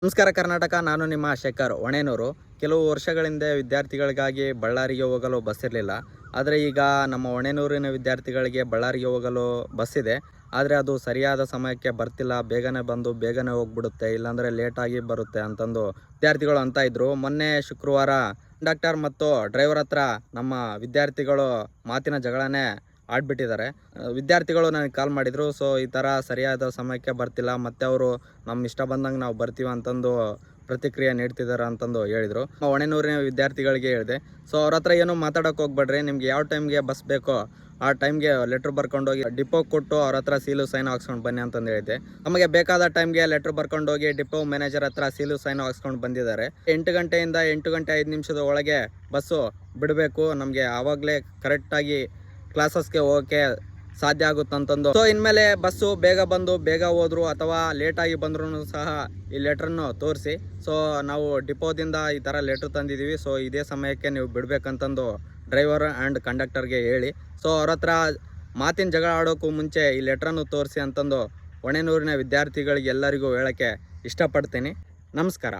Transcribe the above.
ನಮಸ್ಕಾರ ಕರ್ನಾಟಕ. ನಾನು ನಿಮ್ಮ ಶೇಖರ್ ಹೊಣೆನೂರು. ಕೆಲವು ವರ್ಷಗಳಿಂದ ವಿದ್ಯಾರ್ಥಿಗಳಿಗಾಗಿ ಬಳ್ಳಾರಿಗೆ ಹೋಗಲು ಬಸ್ ಇರಲಿಲ್ಲ. ಆದರೆ ಈಗ ನಮ್ಮ ಹೊಣೆನೂರಿನ ವಿದ್ಯಾರ್ಥಿಗಳಿಗೆ ಬಳ್ಳಾರಿಗೆ ಹೋಗಲು ಬಸ್ ಇದೆ. ಆದರೆ ಅದು ಸರಿಯಾದ ಸಮಯಕ್ಕೆ ಬರ್ತಿಲ್ಲ. ಬೇಗನೆ ಬಂದು ಬೇಗನೆ ಹೋಗ್ಬಿಡುತ್ತೆ, ಇಲ್ಲಾಂದರೆ ಲೇಟಾಗಿ ಬರುತ್ತೆ ಅಂತಂದು ವಿದ್ಯಾರ್ಥಿಗಳು ಅಂತ ಇದ್ರು. ಮೊನ್ನೆ ಶುಕ್ರವಾರ ಕಂಡಕ್ಟರ್ ಮತ್ತು ಡ್ರೈವರ್ ಹತ್ರ ನಮ್ಮ ವಿದ್ಯಾರ್ಥಿಗಳು ಮಾತಿನ ಜಗಳನೇ ಆಡ್ಬಿಟ್ಟಿದ್ದಾರೆ. ವಿದ್ಯಾರ್ಥಿಗಳು ನನಗೆ ಕಾಲ್ ಮಾಡಿದರು. ಸೊ ಈ ಥರ ಸರಿಯಾದ ಸಮಯಕ್ಕೆ ಬರ್ತಿಲ್ಲ, ಮತ್ತು ಅವರು ನಮ್ಮ ಇಷ್ಟ ಬಂದಂಗೆ ನಾವು ಬರ್ತೀವಿ ಅಂತಂದು ಪ್ರತಿಕ್ರಿಯೆ ನೀಡ್ತಿದ್ದಾರೆ ಅಂತಂದು ಹೇಳಿದರು. ಹೊಣೆನೂರಿನ ವಿದ್ಯಾರ್ಥಿಗಳಿಗೆ ಹೇಳಿದೆ, ಸೊ ಅವ್ರ ಹತ್ರ ಏನೂ ಮಾತಾಡೋಕೆ ಹೋಗ್ಬೇಡ್ರಿ. ನಿಮ್ಗೆ ಯಾವ ಟೈಮ್ಗೆ ಬಸ್ ಬೇಕೋ ಆ ಟೈಮ್ಗೆ ಲೆಟ್ರ್ ಬರ್ಕೊಂಡೋಗಿ ಡಿಪೋಗೆ ಕೊಟ್ಟು ಅವ್ರ ಹತ್ರ ಸೀಲು ಸೈನ್ ಹಾಕ್ಸ್ಕೊಂಡು ಬನ್ನಿ ಅಂತಂದು ಹೇಳಿದೆ. ನಮಗೆ ಬೇಕಾದ ಟೈಮ್ಗೆ ಲೆಟ್ರ್ ಬರ್ಕೊಂಡೋಗಿ ಡಿಪೋ ಮ್ಯಾನೇಜರ್ ಹತ್ರ ಸೀಲು ಸೈನ್ ಹಾಕ್ಸ್ಕೊಂಡು ಬಂದಿದ್ದಾರೆ. 8 ಗಂಟೆಯಿಂದ 8 ಗಂಟೆ 5 ನಿಮಿಷದ ಒಳಗೆ ಬಸ್ಸು ಬಿಡಬೇಕು. ನಮಗೆ ಆವಾಗಲೇ ಕರೆಕ್ಟಾಗಿ ಕ್ಲಾಸಸ್ಗೆ ಹೋಗೋಕ್ಕೆ ಸಾಧ್ಯ ಆಗುತ್ತಂತಂದು. ಸೊ ಇನ್ಮೇಲೆ ಬಸ್ಸು ಬೇಗ ಬಂದು ಬೇಗ ಹೋದ್ರು ಅಥವಾ ಲೇಟಾಗಿ ಬಂದ್ರೂ ಸಹ ಈ ಲೆಟ್ರನ್ನು ತೋರಿಸಿ, ಸೊ ನಾವು ಡಿಪೋದಿಂದ ಈ ಥರ ಲೆಟ್ರ್ ತಂದಿದ್ದೀವಿ, ಸೊ ಇದೇ ಸಮಯಕ್ಕೆ ನೀವು ಬಿಡಬೇಕಂತಂದು ಡ್ರೈವರ್ ಆ್ಯಂಡ್ ಕಂಡಕ್ಟರ್ಗೆ ಹೇಳಿ, ಸೊ ಅವ್ರ ಹತ್ರ ಮಾತಿನ ಜಗಳ ಆಡೋಕ್ಕೂ ಮುಂಚೆ ಈ ಲೆಟ್ರನ್ನು ತೋರಿಸಿ ಅಂತಂದು ಹೊಣೆನೂರಿನ ವಿದ್ಯಾರ್ಥಿಗಳಿಗೆ ಎಲ್ಲರಿಗೂ ಹೇಳೋಕ್ಕೆ ಇಷ್ಟಪಡ್ತೀನಿ. ನಮಸ್ಕಾರ.